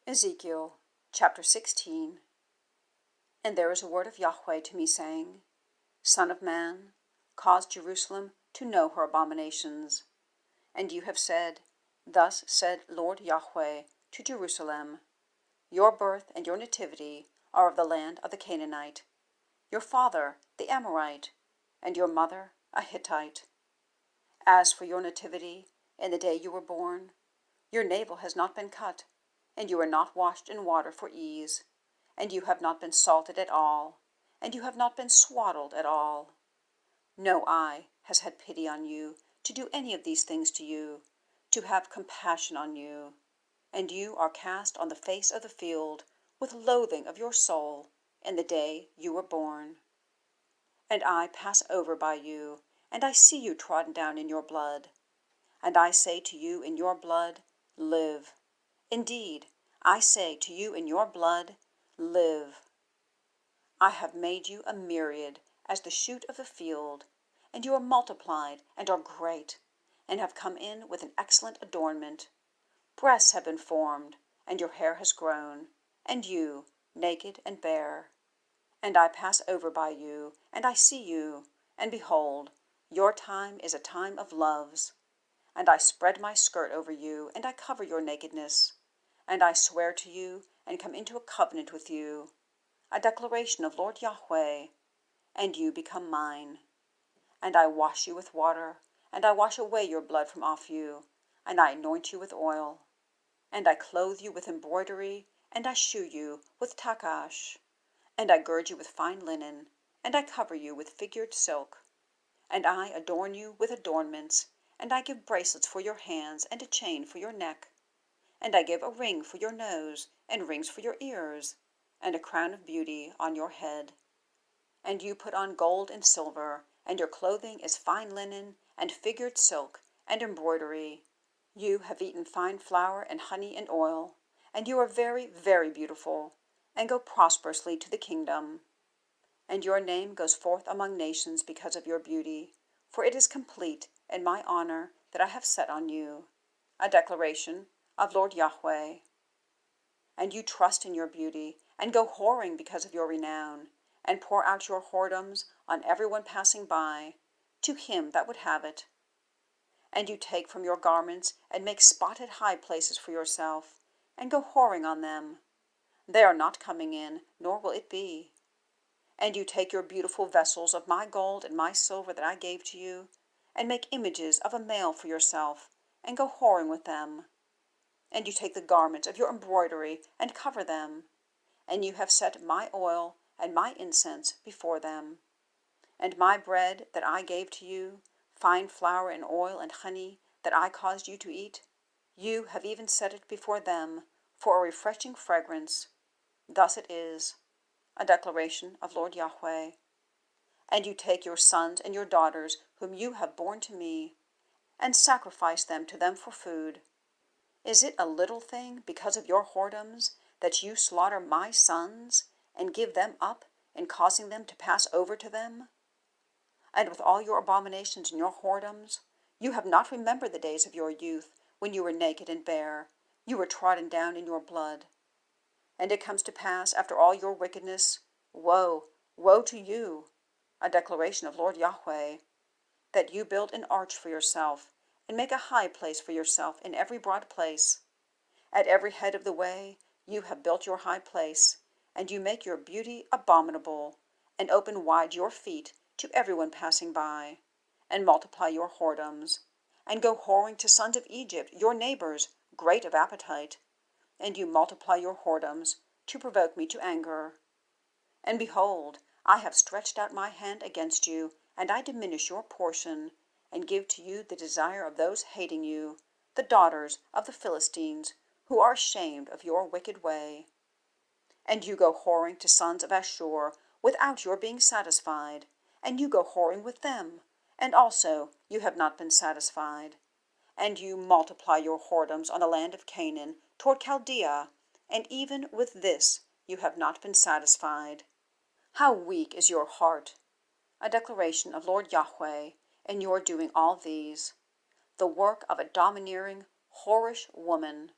Ezekiel chapter 16. And there is a word of Yahweh to me, saying, Son of man, cause Jerusalem to know her abominations. And you have said, Thus said Lord YHWH to Jerusalem, Your birth and your nativity are of the land of the Canaanite, your father the Amorite, and your mother a Hittite. As for your nativity, in the day you were born, your navel has not been cut, and you are not washed in water for ease, and you have not been salted at all, and you have not been swaddled at all. No eye has had pity on you to do any of these things to you, to have compassion on you, and you are cast on the face of the field with loathing of your soul in the day you were born. And I pass over by you, and I see you trodden down in your blood. And I say to you in your blood, Live. Indeed, I say to you in your blood, Live. I have made you a myriad as the shoot of the field, and you are multiplied and are great, and have come in with an excellent adornment. Breasts have been formed, and your hair has grown, and you, naked and bare. And I pass over by you, and I see you, and behold, your time is a time of loves. And I spread my skirt over you, and I cover your nakedness. And I swear to you, and come into a covenant with you, a declaration of Lord YHWH, and you become mine. And I wash you with water, and I wash away your blood from off you, and I anoint you with oil. And I clothe you with embroidery, and I shoe you with tachash. And I gird you with fine linen, and I cover you with figured silk. And I adorn you with adornments, and I give bracelets for your hands, and a chain for your neck. And I give a ring for your nose, and rings for your ears, and a crown of beauty on your head. And you put on gold and silver, and your clothing is fine linen, and figured silk, and embroidery. You have eaten fine flour and honey and oil, and you are very, very beautiful, and go prosperously to the kingdom. And your name goes forth among nations because of your beauty, for it is complete in my honor that I have set on you, a declaration of Lord YHWH. And you trust in your beauty, and go whoring because of your renown, and pour out your whoredoms on everyone passing by, to him that would have it. And you take from your garments, and make spotted high places for yourself, and go whoring on them. They are not coming in, nor will it be. And you take your beautiful vessels of my gold and my silver that I gave to you, and make images of a male for yourself, and go whoring with them. And you take the garments of your embroidery, and cover them. And you have set my oil and my incense before them. And my bread that I gave to you, fine flour and oil and honey that I caused you to eat, you have even set it before them for a refreshing fragrance. Thus it is, a declaration of Lord YHWH. And you take your sons and your daughters whom you have borne to me, and sacrifice them to them for food. Is it a little thing because of your whoredoms that you slaughter my sons, and give them up in causing them to pass over to them? And with all your abominations and your whoredoms, you have not remembered the days of your youth, when you were naked and bare, you were trodden down in your blood. And it comes to pass, after all your wickedness, woe, woe to you, a declaration of Lord YHWH, that you build an arch for yourself, and make a high place for yourself in every broad place. At every head of the way you have built your high place, and you make your beauty abominable, and open wide your feet to everyone passing by, and multiply your whoredoms, and go whoring to sons of Egypt, your neighbors, great of appetite. And you multiply your whoredoms to provoke me to anger. And behold, I have stretched out my hand against you, and I diminish your portion, and give to you the desire of those hating you, the daughters of the Philistines, who are ashamed of your wicked way. And you go whoring to sons of Ashur, without your being satisfied, and you go whoring with them, and also you have not been satisfied. And you multiply your whoredoms on the land of Canaan, toward Chaldea, and even with this you have not been satisfied. How weak is your heart! A declaration of Lord YHWH, in your doing all these, the work of a domineering, whorish woman.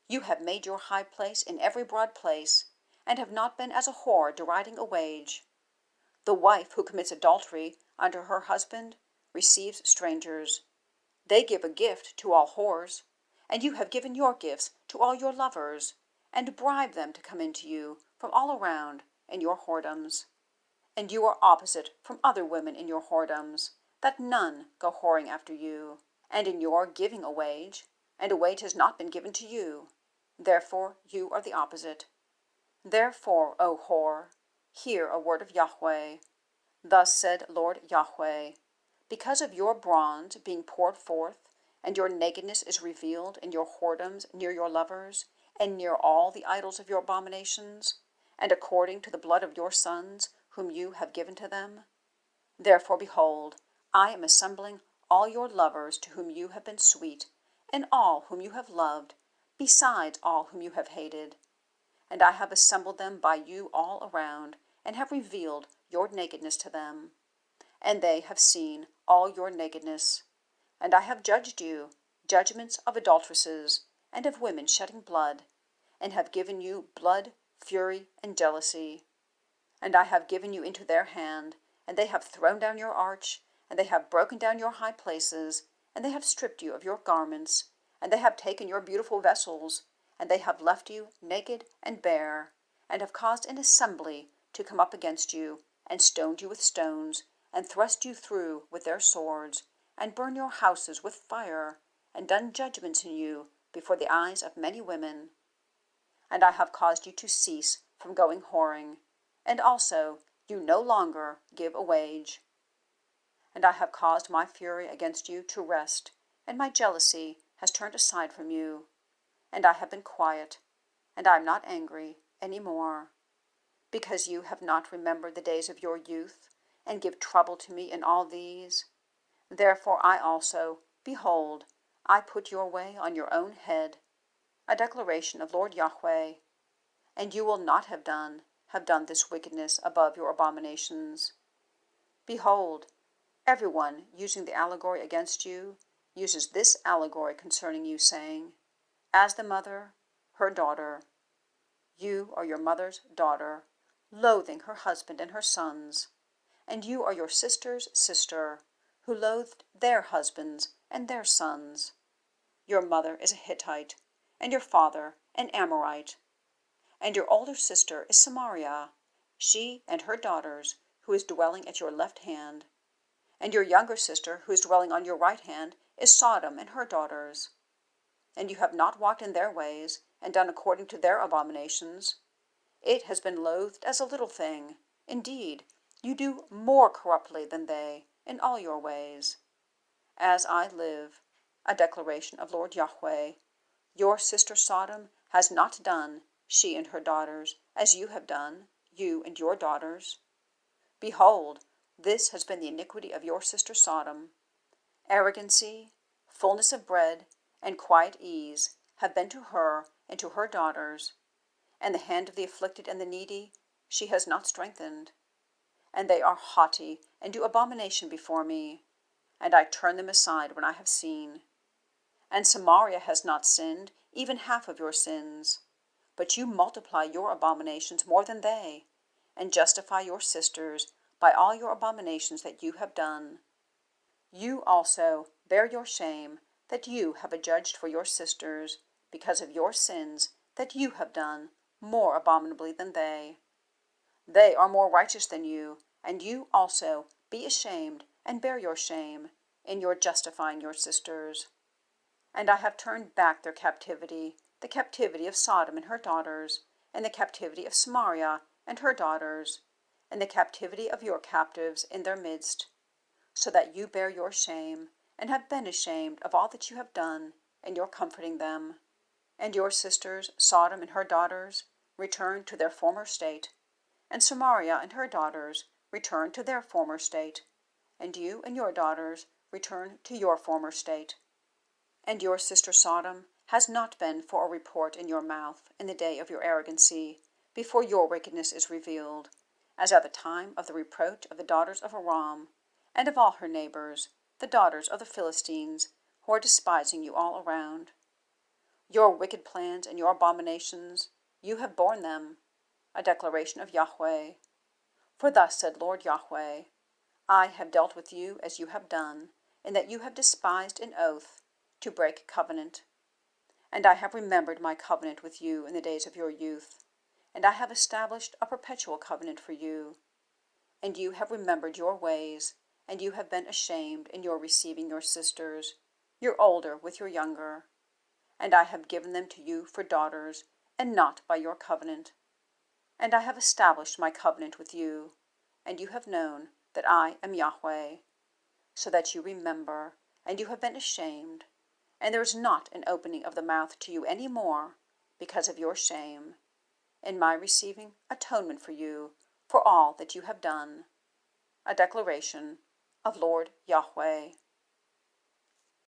You have made your high place in every broad place, and have not been as a whore deriding a wage. The wife who commits adultery under her husband receives strangers. They give a gift to all whores, and you have given your gifts to all your lovers, and bribe them to come into you from all around in your whoredoms. And you are opposite from other women in your whoredoms, that none go whoring after you, and in your giving a wage, and a wage has not been given to you. Therefore you are the opposite. Therefore, O whore, hear a word of Yahweh. Thus said Lord YHWH, because of your bronze being poured forth, and your nakedness is revealed in your whoredoms near your lovers, and near all the idols of your abominations, and according to the blood of your sons, whom you have given to them. Therefore, behold, I am assembling all your lovers to whom you have been sweet, and all whom you have loved, besides all whom you have hated. And I have assembled them by you all around, and have revealed your nakedness to them. And they have seen all your nakedness. And I have judged you, judgments of adulteresses, and of women shedding blood, and have given you blood, fury, and jealousy. And I have given you into their hand, and they have thrown down your arch, and they have broken down your high places, and they have stripped you of your garments, and they have taken your beautiful vessels, and they have left you naked and bare, and have caused an assembly to come up against you, and stoned you with stones, and thrust you through with their swords, and burn your houses with fire, and done judgments in you before the eyes of many women. And I have caused you to cease from going whoring, and also you no longer give a wage. And I have caused my fury against you to rest, and my jealousy has turned aside from you. And I have been quiet, and I am not angry any more, because you have not remembered the days of your youth, and give trouble to me in all these. Therefore I also, behold, I put your way on your own head, a declaration of Lord YHWH, and you will not have done this wickedness above your abominations. Behold, everyone using the allegory against you uses this allegory concerning you, saying, as the mother, her daughter. You are your mother's daughter, loathing her husband and her sons, and you are your sister's sister, who loathed their husbands and their sons. Your mother is a Hittite, and your father an Amorite. And your older sister is Samaria, she and her daughters, who is dwelling at your left hand. And your younger sister, who is dwelling on your right hand, is Sodom and her daughters. And you have not walked in their ways, and done according to their abominations. It has been loathed as a little thing. Indeed, you do more corruptly than they in all your ways. As I live, a declaration of Lord YHWH, your sister Sodom has not done, she and her daughters, as you have done, you and your daughters. Behold, this has been the iniquity of your sister Sodom. Arrogancy, fullness of bread, and quiet ease have been to her and to her daughters, and the hand of the afflicted and the needy she has not strengthened. And they are haughty, and do abomination before me, and I turn them aside when I have seen. And Samaria has not sinned, even half of your sins, but you multiply your abominations more than they, and justify your sisters by all your abominations that you have done. You also bear your shame that you have adjudged for your sisters, because of your sins that you have done more abominably than they. They are more righteous than you, and you also be ashamed and bear your shame in your justifying your sisters. And I have turned back their captivity, the captivity of Sodom and her daughters, and the captivity of Samaria and her daughters, and the captivity of your captives in their midst, so that you bear your shame, and have been ashamed of all that you have done, and your comforting them. And your sisters, Sodom and her daughters, return to their former state, and Samaria and her daughters return to their former state, and you and your daughters return to your former state. And your sister Sodom has not been for a report in your mouth in the day of your arrogancy, before your wickedness is revealed, as at the time of the reproach of the daughters of Aram, and of all her neighbors, the daughters of the Philistines, who are despising you all around. Your wicked plans and your abominations, you have borne them. A declaration of Yahweh. For thus said Lord Yahweh, I have dealt with you as you have done, in that you have despised an oath, to break covenant. And I have remembered my covenant with you in the days of your youth, and I have established a perpetual covenant for you. And you have remembered your ways, and you have been ashamed in your receiving your sisters, your older with your younger. And I have given them to you for daughters, and not by your covenant. And I have established my covenant with you, and you have known that I am Yahweh, so that you remember, and you have been ashamed, and there is not an opening of the mouth to you any more, because of your shame, in my receiving atonement for you for all that you have done. A declaration of Lord Yahweh.